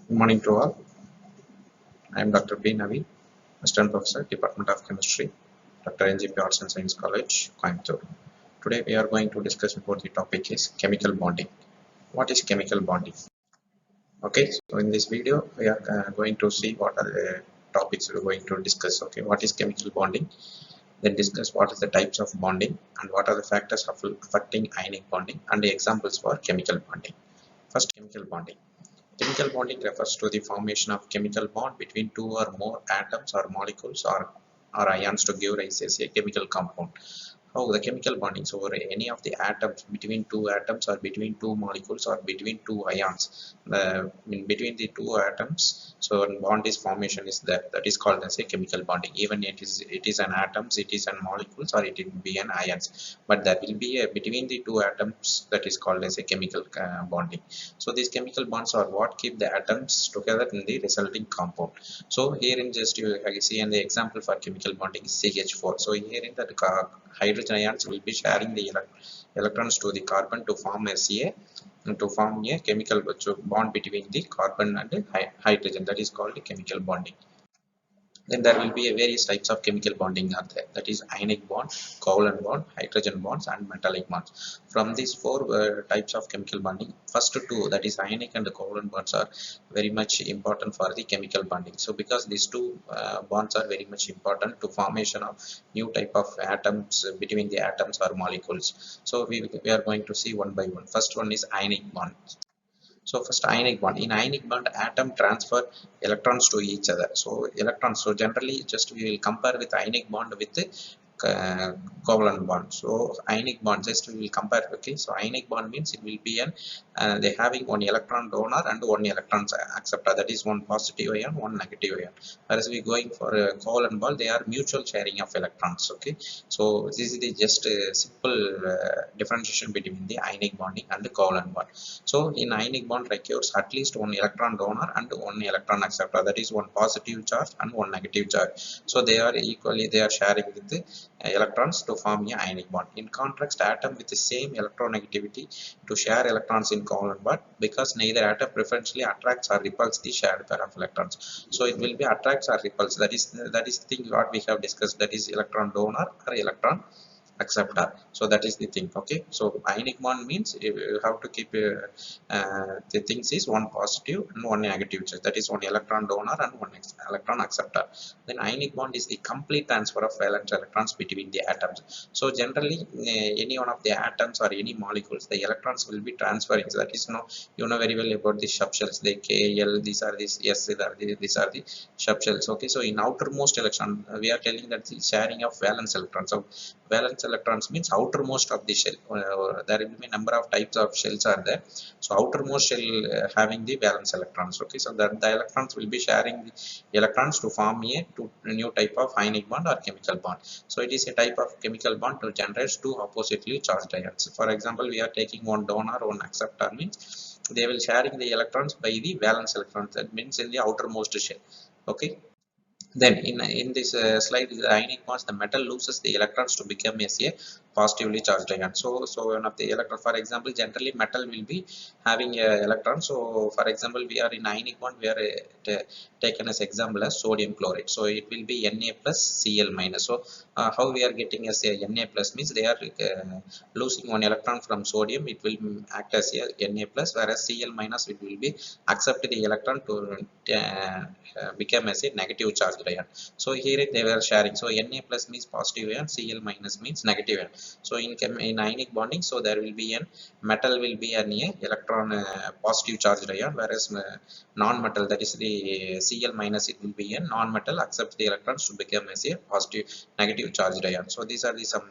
Good morning to all. I am Dr. B. Navi, Assistant Professor, Department of Chemistry, Dr. N.G.P Arts and Science College, Coimbatore. Today we are going to discuss about the topic is chemical bonding. What is chemical bonding? Okay, so in this video we are going to see what are the topics we are going to discuss. Okay, what is chemical bonding? Then discuss what are the types of bonding and what are the factors affecting ionic bonding and the examples for chemical bonding. First, chemical bonding. Chemical bonding refers to the formation of chemical bond between two or more atoms or molecules or ions to give rise to a chemical compound. How the chemical bonding, so any of the atoms between two atoms or between two molecules or between two ions, between the two atoms, so bond is formation is that is called as a chemical bonding. Even it is an atoms, it is an molecules, or it will be an ions, but there will be a between the two atoms that is called as a chemical bonding. So these chemical bonds are what keep the atoms together in the resulting compound. So here in just you see in the example for chemical bonding is CH4. So here in the hydrogen ions will be sharing the electrons to the carbon to form a chemical bond between the carbon and the hydrogen. That is called the chemical bonding. Then there will be a various types of chemical bonding are there. That is ionic bond, covalent bond, hydrogen bonds, and metallic bonds. From these four types of chemical bonding, first two, that is ionic and covalent bonds, are very much important for the chemical bonding. So because these two bonds are very much important to formation of new type of atoms between the atoms or molecules. So we are going to see one by one. First one is ionic bond. So first ionic bond. In ionic bond, atom transfer electrons to each other. So electrons. So generally, just we will compare with ionic bond with the covalent bond. So ionic bond, just we will compare. Okay. So ionic bond means it will be an they having one electron donor and one electron acceptor. That is one positive ion, one negative ion. Whereas we going for a covalent bond, they are mutual sharing of electrons. Okay. So this is the just simple differentiation between the ionic bonding and the covalent bond. So in ionic bond requires at least one electron donor and one electron acceptor. That is one positive charge and one negative charge. So they are sharing with the electrons to form a ionic bond. In contrast, atom with the same electronegativity to share electrons in covalent bond, because neither atom preferentially attracts or repels the shared pair of electrons. So it will be attracts or repels. That is the thing what we have discussed. That is electron donor or electron acceptor. So that is the thing. Okay, so ionic bond means you have to keep the things is one positive and one negative charge. That is one electron donor and one electron acceptor. Then ionic bond is the complete transfer of valence electrons between the atoms. So generally any one of the atoms or any molecules, the electrons will be transferring. So that is you know very well about the subshells, the KL, these are these, yes, these are the subshells. Okay, so in outermost electron we are telling that the sharing of valence electrons. So valence electrons means outermost of the shell. There will be a number of types of shells are there. So outermost shell having the valence electrons. Okay, so that the electrons will be sharing the electrons to form a new type of ionic bond or chemical bond. So it is a type of chemical bond to generate two oppositely charged ions. For example, we are taking one donor, one acceptor, means they will sharing the electrons by the valence electrons. That means in the outermost shell. Okay. Then in this slide, the ionic bonds, the metal loses the electrons to become a positively charged ion. So one of the electron, for example, generally metal will be having a electron. So for example, we are in ionic bond, we are taken as example as sodium chloride. So it will be Na plus Cl minus. So how we are getting as a Na plus means they are losing one electron from sodium, it will act as a Na plus, whereas Cl minus it will be accept the electron to become as a negative charged ion. So here they were sharing. So Na plus means positive ion, Cl minus means negative ion. So in ionic bonding, so there will be an metal will be an electron positive charged ion, whereas non-metal, that is the Cl minus, it will be a non-metal accepts the electrons to become as a positive negative charged ion. So these are the some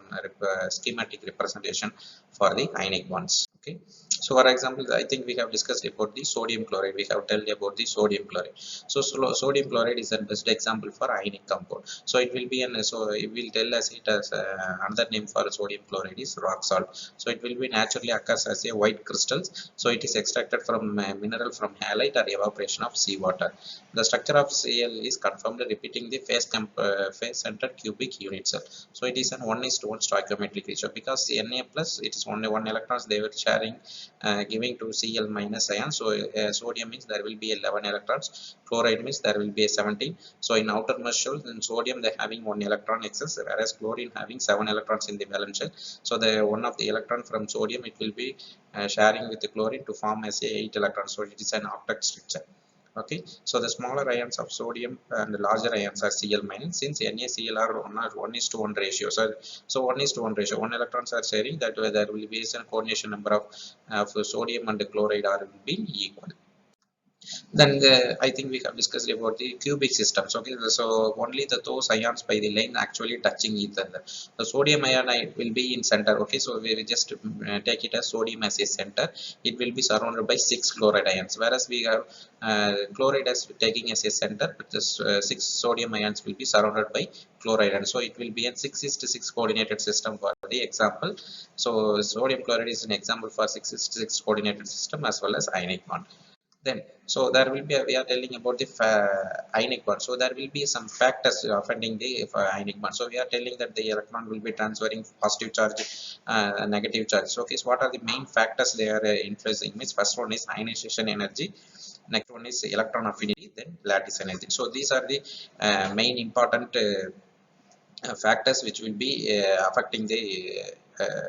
schematic representation for the ionic bonds. Okay. So for example, I think we have discussed about the sodium chloride. We have told about the sodium chloride. So sodium chloride is the best example for ionic compound. So it will be so it will tell us it as another name for sodium chloride is rock salt. So it will be naturally occurs as a white crystals. So it is extracted from mineral from halite or evaporation of seawater. The structure of Cl is confirmed repeating the phase centered cubic unit cell. So it is an 1:1 stoichiometric ratio, because Na plus it is only one electrons they will share sharing giving to Cl minus ion. So sodium means there will be 11 electrons, chloride means there will be a 17. So in outermost shell, in sodium they having 1 electron excess, whereas chlorine having 7 electrons in the valence shell. So the one of the electron from sodium, it will be sharing with the chlorine to form as a 8 electrons. So it is an octet structure. Okay, so the smaller ions of sodium and the larger ions are Cl minus. Since NaCl are 1:1 ratio, so 1:1 ratio, 1 electrons are sharing, that way there will be a coordination number of sodium and chloride are will be equal. Then I think we have discussed about the cubic systems. Okay, so only those ions by the line actually touching each other. The sodium ion will be in center. Okay, so we will just take it as sodium as a center. It will be surrounded by 6 chloride ions, whereas we have chloride as taking as a center, but this 6 sodium ions will be surrounded by chloride, and so it will be a 6:6 coordinated system for the example. So sodium chloride is an example for 6:6 coordinated system as well as ionic bond. Then so there will be we are telling about the ionic bond. So there will be some factors affecting the ionic bond. So we are telling that the electron will be transferring positive charge, negative charge. So okay, so what are the main factors they are influencing? Means first one is ionization energy, next one is electron affinity, then lattice energy. So these are the main important factors which will be affecting the uh,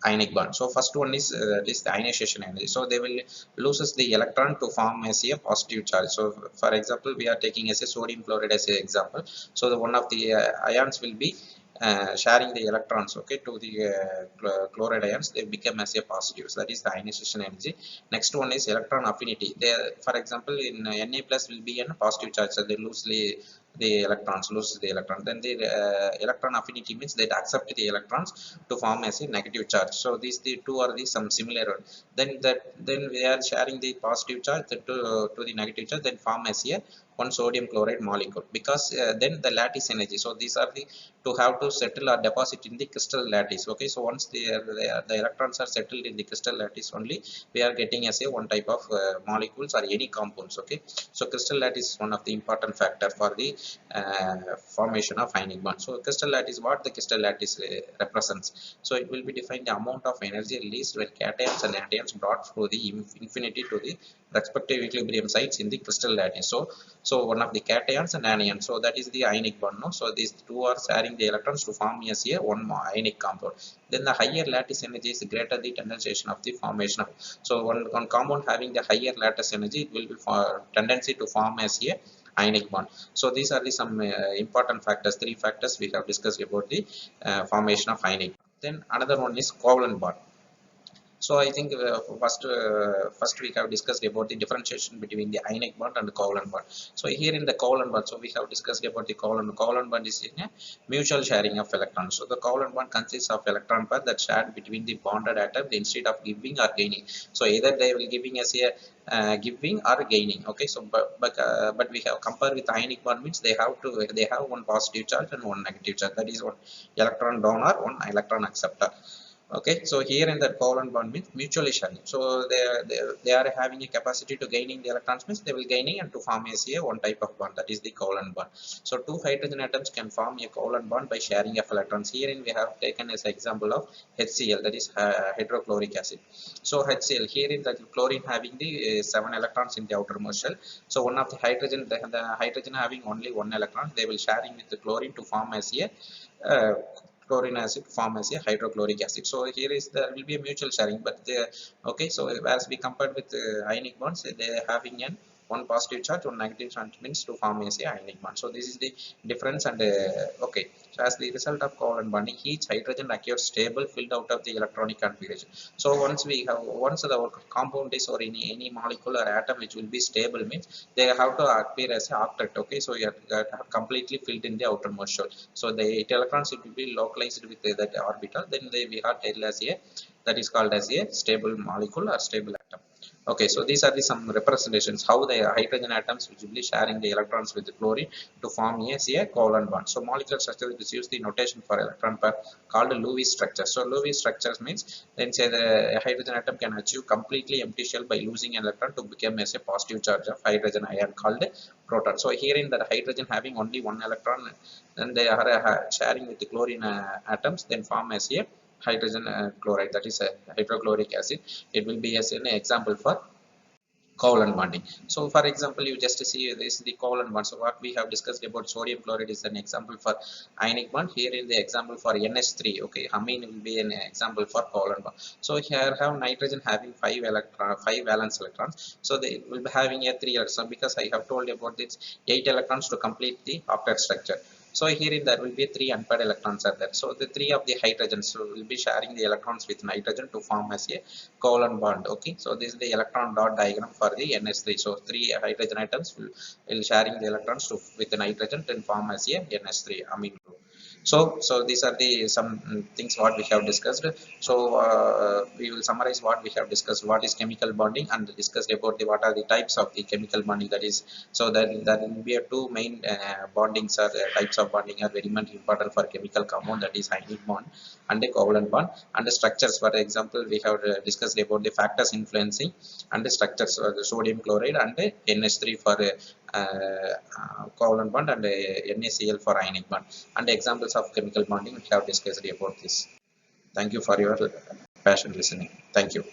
ionic bond. So first one is this the ionization energy. So they will loses the electron to form as a positive charge. So for example, we are taking as a sodium chloride as an example. So the one of the ions will be sharing the electrons, okay, to the chloride ions. They become as a positive. So that is the ionization energy. Next one is electron affinity. They, for example, in Na plus will be a positive charge, so they lose the electron. Then the electron affinity means they accept the electrons to form as a negative charge. So these the two are the some similar one. Then we are sharing the positive charge to the negative charge, then form as a one sodium chloride molecule, because then the lattice energy. So these are the to have to settle or deposit in the crystal lattice. Okay, so once the electrons are settled in the crystal lattice, only we are getting as a one type of molecules or any compounds. Okay, so crystal lattice is one of the important factor for the formation of ionic bond. So crystal lattice, what the crystal lattice represents. So it will be defined the amount of energy released when cations and anions brought through the infinity to the respective equilibrium sites in the crystal lattice. So one of the cations and anions, so that is the ionic bond. No, so these two are sharing the electrons to form as a one more ionic compound. Then the higher lattice energy is greater the condensation of the formation of. So one compound having the higher lattice energy, it will be for tendency to form as a ionic bond. So these are the some important factors, three factors we have discussed about the formation of ionic bond. Then another one is covalent bond. So I think first we have discussed about the differentiation between the ionic bond and the covalent bond. So here in the covalent bond, so we have discussed about the covalent bond is in a mutual sharing of electrons. So the covalent bond consists of electron pair that shared between the bonded atoms instead of giving or gaining. So either they will giving as a giving or gaining. Okay, so but we have compared with ionic bond means they have one positive charge and one negative charge. That is one electron donor, one electron acceptor. Okay, so here in the covalent bond means mutually sharing. So they are having a capacity to gaining the electrons means they will gaining and to form a one type of bond, that is the covalent bond. So two hydrogen atoms can form a covalent bond by sharing of electrons. Herein we have taken as example of HCl, that is hydrochloric acid. So HCl, here in the chlorine having the 7 electrons in the outermost shell. So one of the hydrogen, the hydrogen having only 1 electron, they will sharing with the chlorine to form as a chlorine acid form as a hydrochloric acid. So here is there will be a mutual sharing, but okay, so as we compared with ionic bonds, they are having an one positive charge, one negative charge means to form as a ionic bond. So this is the difference. And okay, so as the result of covalent bonding, each hydrogen occurs stable filled out of the electronic configuration. So once the compound is or any molecule or atom which will be stable means they have to appear as a octet. Okay, so you have completely filled in the outermost shell. So the electrons will be localized with that orbital. Then we have taken as a, that is called as a stable molecule or stable atom. Okay, so these are the some representations how the hydrogen atoms which will be sharing the electrons with the chlorine to form a covalent bond. So molecular structure is use the notation for electron pair called Lewis structure. So Lewis structures means then say the hydrogen atom can achieve completely empty shell by losing an electron to become as a positive charge of hydrogen ion called proton. So here in the hydrogen having only one electron, then they are sharing with the chlorine atoms, then form as a hydrogen chloride, that is a hydrochloric acid. It will be as an example for covalent bonding. So for example, you just see this the covalent bond. So what we have discussed about sodium chloride is an example for ionic bond. Here in the example for NH3, okay, amine will be an example for covalent bond. So here have nitrogen having 5 valence electrons. So they will be having a 3 electrons, because I have told about this 8 electrons to complete the octet structure. So here in there will be 3 unpaired electrons are there. So the 3 of the hydrogens will be sharing the electrons with nitrogen to form as a covalent bond. Okay, so this is the electron dot diagram for the NH3. So 3 hydrogen atoms will sharing the electrons to with the nitrogen to form as a NH3 amine group. So these are the some things what we have discussed. So we will summarize what we have discussed. What is chemical bonding, and discussed about the what are the types of the chemical bonding. That is, so that will be a two main bondings or types of bonding are very much important for chemical compound, that is ionic bond and a covalent bond. And the structures, for example, we have discussed about the factors influencing and the structures, the sodium chloride and the NH3 for covalent bond, and NaCl for ionic bond, and examples of chemical bonding we have discussed about this. Thank you for your passion listening. Thank you.